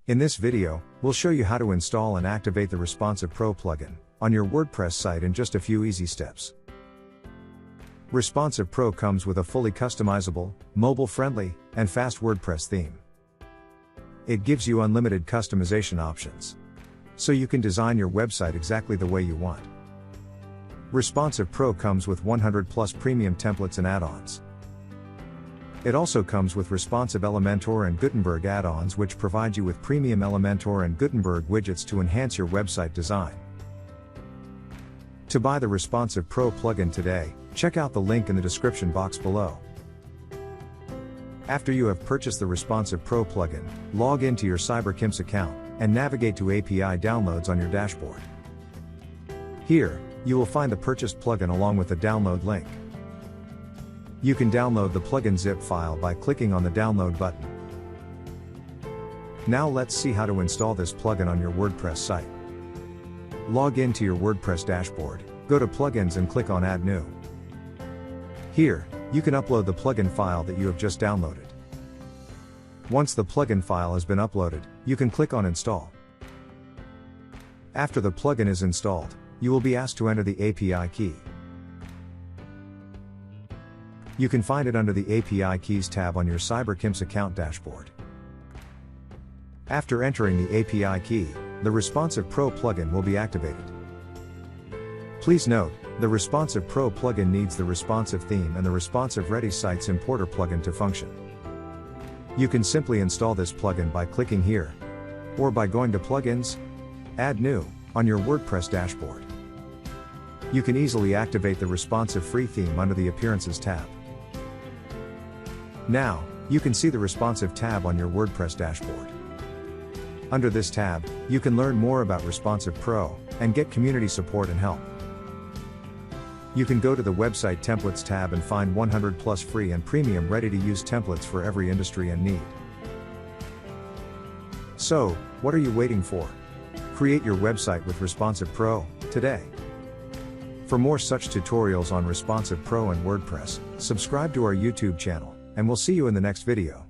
In this video, we'll show you how to install and activate the Responsive Pro plugin on your WordPress site in just a few easy steps. Responsive Pro comes with a fully customizable, mobile-friendly, and fast WordPress theme. It gives you unlimited customization options, so you can design your website exactly the way you want. Responsive Pro comes with 100+ premium templates and add-ons. It also comes with responsive Elementor and Gutenberg add-ons, which provide you with premium Elementor and Gutenberg widgets to enhance your website design. To buy the Responsive Pro plugin today, check out the link in the description box below. After you have purchased the Responsive Pro plugin, log into your CyberKim's account and navigate to API downloads on your dashboard. Here, you will find the purchased plugin along with the download link. You can download the plugin zip file by clicking on the download button. Now let's see how to install this plugin on your WordPress site. Log into your WordPress dashboard, go to Plugins and click on Add New. Here, you can upload the plugin file that you have just downloaded. Once the plugin file has been uploaded, you can click on Install. After the plugin is installed, you will be asked to enter the API key. You can find it under the API Keys tab on your CyberKim's account dashboard. After entering the API key, the Responsive Pro plugin will be activated. Please note, the Responsive Pro plugin needs the responsive theme and the Responsive Ready Sites Importer plugin to function. You can simply install this plugin by clicking here, or by going to Plugins, Add New, on your WordPress dashboard. You can easily activate the responsive free theme under the Appearances tab. Now, you can see the Responsive tab on your WordPress dashboard. Under this tab, you can learn more about Responsive Pro, and get community support and help. You can go to the Website Templates tab and find 100+ free and premium ready-to-use templates for every industry and need. So, what are you waiting for? Create your website with Responsive Pro today. For more such tutorials on Responsive Pro and WordPress, subscribe to our YouTube channel, and we'll see you in the next video.